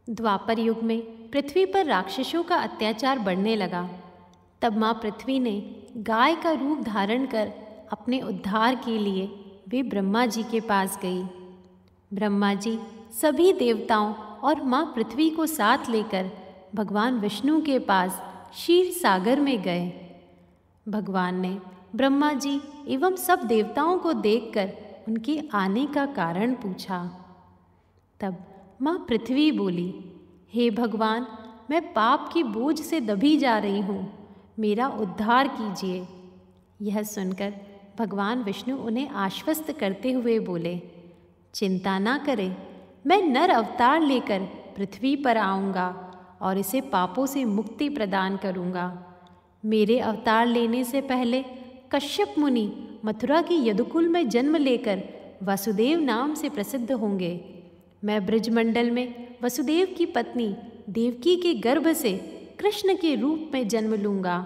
द्वापर युग में पृथ्वी पर राक्षसों का अत्याचार बढ़ने लगा। तब माँ पृथ्वी ने गाय का रूप धारण कर अपने उद्धार के लिए वे ब्रह्मा जी के पास गई। ब्रह्मा जी सभी देवताओं और माँ पृथ्वी को साथ लेकर भगवान विष्णु के पास क्षीर सागर में गए। भगवान ने ब्रह्मा जी एवं सब देवताओं को देखकर उनके आने का कारण पूछा। तब माँ पृथ्वी बोली, हे भगवान, मैं पाप की बोझ से दबी जा रही हूँ, मेरा उद्धार कीजिए। यह सुनकर भगवान विष्णु उन्हें आश्वस्त करते हुए बोले, चिंता ना करें, मैं नर अवतार लेकर पृथ्वी पर आऊँगा और इसे पापों से मुक्ति प्रदान करूँगा। मेरे अवतार लेने से पहले कश्यप मुनि मथुरा की यदुकुल में जन्म लेकर वसुदेव नाम से प्रसिद्ध होंगे। मैं ब्रजमंडल में वसुदेव की पत्नी देवकी के गर्भ से कृष्ण के रूप में जन्म लूँगा।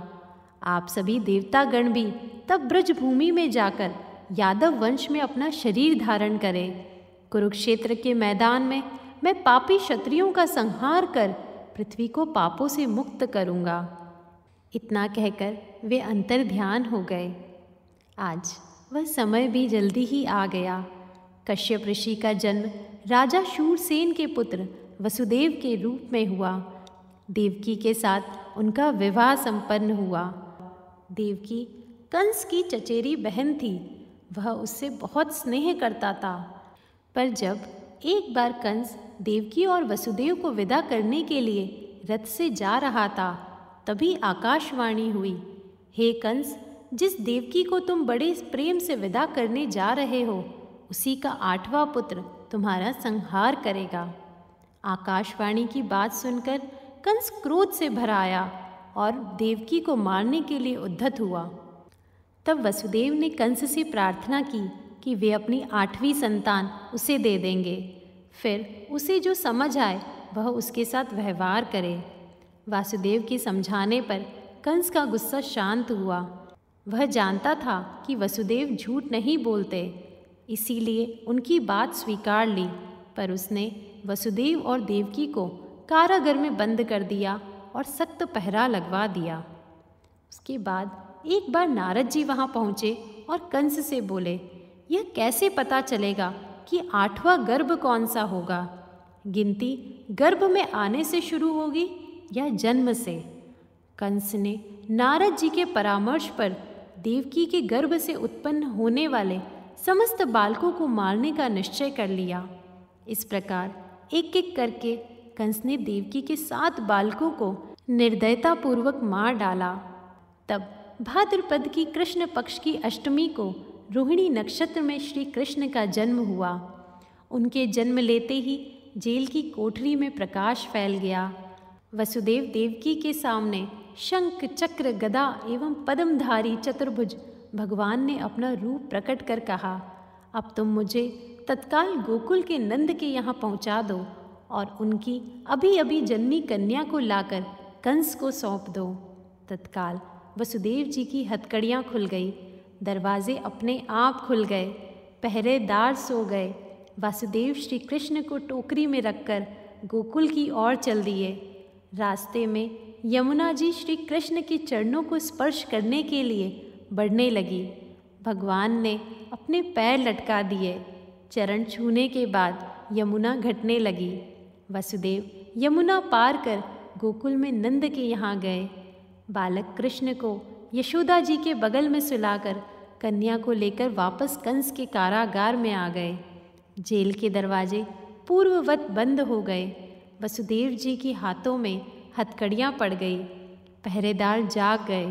आप सभी देवतागण भी तब ब्रजभूमि में जाकर यादव वंश में अपना शरीर धारण करें। कुरुक्षेत्र के मैदान में मैं पापी क्षत्रियों का संहार कर पृथ्वी को पापों से मुक्त करूँगा। इतना कहकर वे अंतर्ध्यान हो गए। आज वह समय भी जल्दी ही आ गया। कश्यप ऋषि का जन्म राजा शूरसेन के पुत्र वसुदेव के रूप में हुआ। देवकी के साथ उनका विवाह संपन्न हुआ। देवकी कंस की चचेरी बहन थी। वह उससे बहुत स्नेह करता था। पर जब एक बार कंस देवकी और वसुदेव को विदा करने के लिए रथ से जा रहा था, तभी आकाशवाणी हुई, हे कंस, जिस देवकी को तुम बड़े प्रेम से विदा करने जा रहे हो, उसी का 8वां पुत्र तुम्हारा संहार करेगा। आकाशवाणी की बात सुनकर कंस क्रोध से भर आया और देवकी को मारने के लिए उद्यत हुआ। तब वसुदेव ने कंस से प्रार्थना की कि वे अपनी 8वीं संतान उसे दे देंगे, फिर उसे जो समझ आए वह उसके साथ व्यवहार करे। वासुदेव के समझाने पर कंस का गुस्सा शांत हुआ। वह जानता था कि वसुदेव झूठ नहीं बोलते, इसीलिए उनकी बात स्वीकार ली। पर उसने वसुदेव और देवकी को कारागार में बंद कर दिया और सख्त पहरा लगवा दिया। उसके बाद एक बार नारद जी वहाँ पहुँचे और कंस से बोले, यह कैसे पता चलेगा कि 8वां गर्भ कौन सा होगा? गिनती गर्भ में आने से शुरू होगी या जन्म से? कंस ने नारद जी के परामर्श पर देवकी के गर्भ से उत्पन्न होने वाले समस्त बालकों को मारने का निश्चय कर लिया। इस प्रकार एक एक करके कंस ने देवकी के 7 बालकों को निर्दयतापूर्वक मार डाला। तब भाद्रपद की कृष्ण पक्ष की अष्टमी को रोहिणी नक्षत्र में श्री कृष्ण का जन्म हुआ। उनके जन्म लेते ही जेल की कोठरी में प्रकाश फैल गया। वसुदेव देवकी के सामने शंख, चक्र, गदा एवं पद्मधारी चतुर्भुज भगवान ने अपना रूप प्रकट कर कहा, अब तुम मुझे तत्काल गोकुल के नंद के यहाँ पहुँचा दो और उनकी अभी अभी जन्मी कन्या को लाकर कंस को सौंप दो। तत्काल वसुदेव जी की हथकड़ियाँ खुल गई, दरवाजे अपने आप खुल गए, पहरेदार सो गए। वासुदेव श्री कृष्ण को टोकरी में रखकर गोकुल की ओर चल दिए। रास्ते में यमुना जी श्री कृष्ण के चरणों को स्पर्श करने के लिए बढ़ने लगी। भगवान ने अपने पैर लटका दिए। चरण छूने के बाद यमुना घटने लगी। वसुदेव यमुना पार कर गोकुल में नंद के यहाँ गए। बालक कृष्ण को यशोदा जी के बगल में सुलाकर कन्या को लेकर वापस कंस के कारागार में आ गए। जेल के दरवाजे पूर्ववत बंद हो गए। वसुदेव जी के हाथों में हथकड़ियाँ पड़ गई। पहरेदार जाग गए।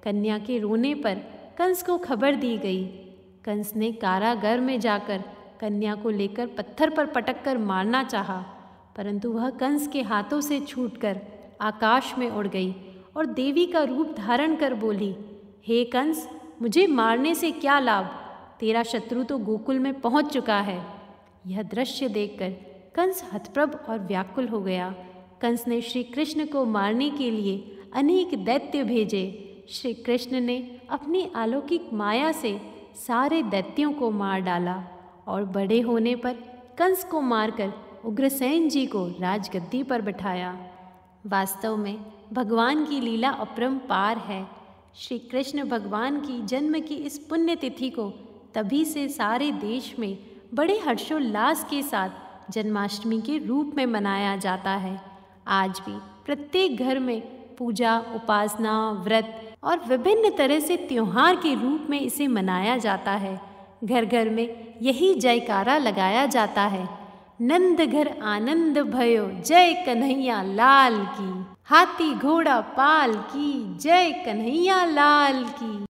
कन्या के रोने पर कंस को खबर दी गई। कंस ने कारागार में जाकर कन्या को लेकर पत्थर पर पटक कर मारना चाहा, परंतु वह कंस के हाथों से छूटकर आकाश में उड़ गई और देवी का रूप धारण कर बोली, हे कंस, मुझे मारने से क्या लाभ? तेरा शत्रु तो गोकुल में पहुंच चुका है। यह दृश्य देखकर कंस हतप्रभ और व्याकुल हो गया। कंस ने श्री कृष्ण को मारने के लिए अनेक दैत्य भेजे। श्री कृष्ण ने अपनी अलौकिक माया से सारे दैत्यों को मार डाला और बड़े होने पर कंस को मारकर उग्रसेन जी को राजगद्दी पर बिठाया। वास्तव में भगवान की लीला अपरंपार है। श्री कृष्ण भगवान की जन्म की इस पुण्य तिथि को तभी से सारे देश में बड़े हर्षोल्लास के साथ जन्माष्टमी के रूप में मनाया जाता है। आज भी प्रत्येक घर में पूजा, उपासना, व्रत और विभिन्न तरह से त्योहार के रूप में इसे मनाया जाता है। घर घर में यही जयकारा लगाया जाता है, नंद घर आनंद भयो, जय कन्हैया लाल की। हाथी घोड़ा पाल की, जय कन्हैया लाल की।